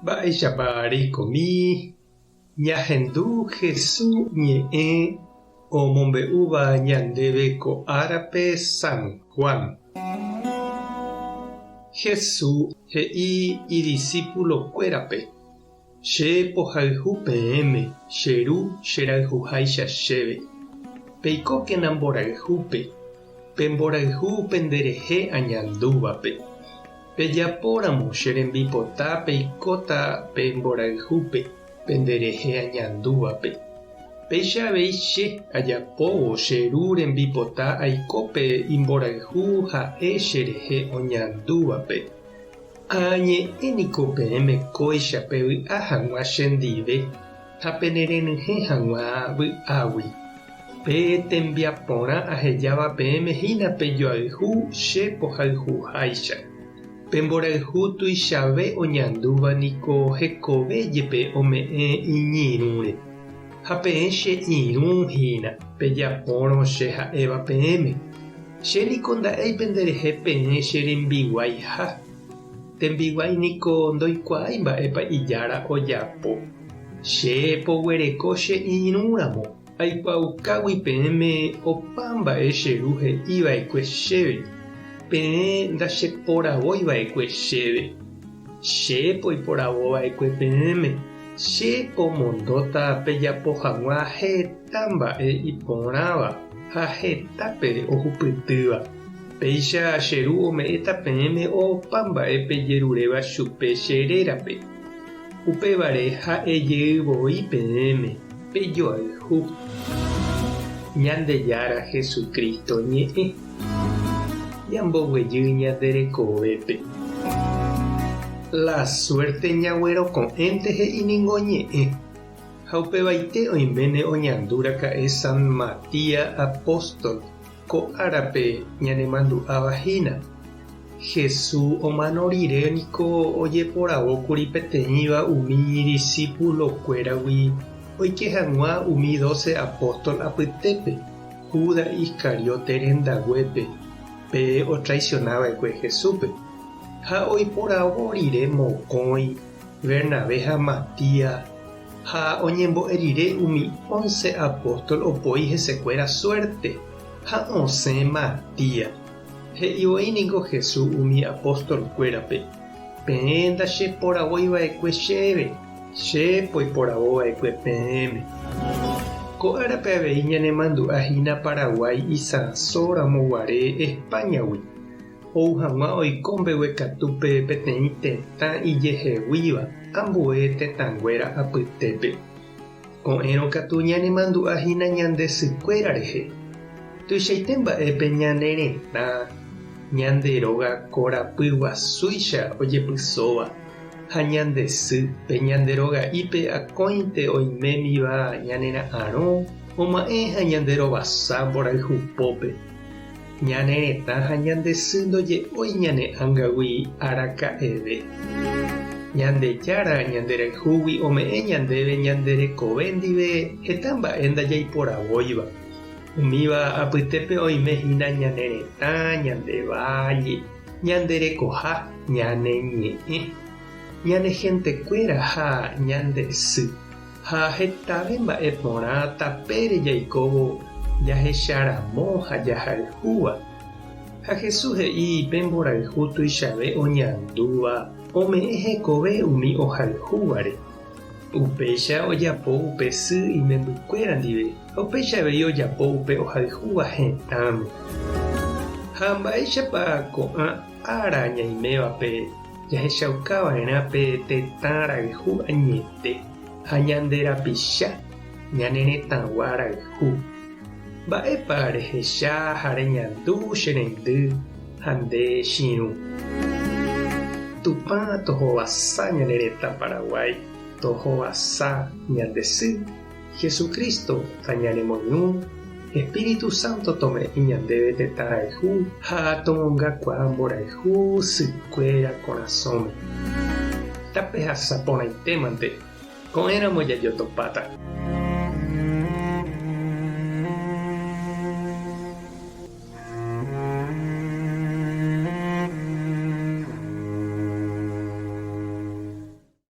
Mba'éichapa reikomi ñahendu Jesús ñe'ẽ omombe'úva ñandéve ko árape San Juan. Jesús he'i idiscípulokuérape: che pohayhu peẽme, cheru cherayhuháicha chéve. Peikókena mborayhúpe, pemborayhu penderehe añandúvape. Pejapóramo che rembipota peikóta pemborayhúpe, penderehe añandúvape. Peichavéi che ajapóvo cheru rembipota aikópe imborayhu ha'e cherehe oñandúvape. Añe'ẽniko peẽme kóichape vy'a hag̃ua chendive ha penerenyhẽ hag̃ua vy'águi. Pe tembiaporã ahejáva peẽme hína pejoayhu che pohayhuháicha. Pemborayhu tuichave oñandúva niko hekove jepe ome'ẽ iñirũre. Ha peẽ che irũ hína pejapórõ che ha'éva peẽme. Che niko nda'éi penderehe peẽ che rembiguaiha. Tembiguái niko ndoikuaái mba'épa ijára ojapo. Che poguereko che irũramo aikuaukágui peẽme opa mba'e cheru he'íva'ekue chéve. Peẽ ndacheporavóiva'ekue chéve. Chépo iporavóva'ekue peẽme. Chépo mondóta pejapo hag̃ua heta mba'e iporãva ha hetápe ohupytýva. Péicha cheru ome'ẽta peẽme opa mba'e pejeruréva chupe cherérape. Upévare ha'ejeývoi peẽme pejoayhu. Ñandejára Jesucristo ñe'ẽ ñamboguejy ñanderekovépe. La suerte ñagueroko'ẽnte he'iningo ñe'ẽ. Ha upevaite oiméne oñandúraka'e San Matías apóstol ko árape ñanemandu'ávahína. Jesús omano rire niko ojeporavókuri peteĩva umi discípulokuéragui oike hag̃ua umi 12 apóstol apytépe, Judas Iscariote rendaguépe, pe otraicionava'ekue Jesúspe. Ha oiporavo rire mokõi, Bernabé ha Matías, ha oñembo'e rire umi 11 apóstol opoi hesekuéra suerte, ha osẽ Matías. He'ivoi Jesús umi apóstolkuérape: peẽ ndacheporavóiva'ekue chéve, chépo iporavóva'ekue peẽme. Ko árape avei ñanemandu'ahína Paraguay isãsóramo guare Españagui. Ou hag̃ua oiko mbeguekatúpe peteĩ tetã ijeheguíva ambue tetãnguéra apytépe. Ko'ẽrõ katu ñanemandu'ahína ñande sykuéra rehe. Tuichaite mba'épe ñane retã ñande róga korapy guasúicha ojepysóva ha ñande sy pe ñande roga'ípe akóinte oimémiva ñanera'ãrõ oma'ẽ ha ñande rovasa mborayhupópe. Ñane retã ha ñande sy ndoje'ói ñane ãngagui araka'eve. Ñande jára ñanderayhúgui ome'ẽ ñandéve ñanderekove ndive heta mba'e ndajaiporavóiva. Umíva apytépe oimehína ñane retã, ñande valle, ñanderekoha, ñane ñe'ẽ, ñane hentekuéra ha ñande sy. Ha hetave mba'e porã tapére jaikóvo jahecharamo ha jahayhúva. Ha Jesús he'i pemborayhu tuichave oñandúva ome'ẽ hekove umi ohayhúvare. Upéicha ojapo upe sy imembykuéra ndive, upéichavei ojapo upe ohayhúva hetãme. Ha mba'éichapa ko'ã ára ñaimévape jahechaukava'erã pe tetã rayhu añete ha ñande rapicha ñane retãgua rayhu. Mba'épa rehecha ha reñandu che rendy ha nde chiru. Tupã tohovasa ñane retã Paraguay, tohovasa ñande sy, Jesucristo ha ñanemoñũ, Espíritu Santo tome'i ñandéve tetã rayhu ha tomongakuaa mborayhu sykuéra korasõme. Tape hasa porãitémante ko'ẽramo jajotopáta.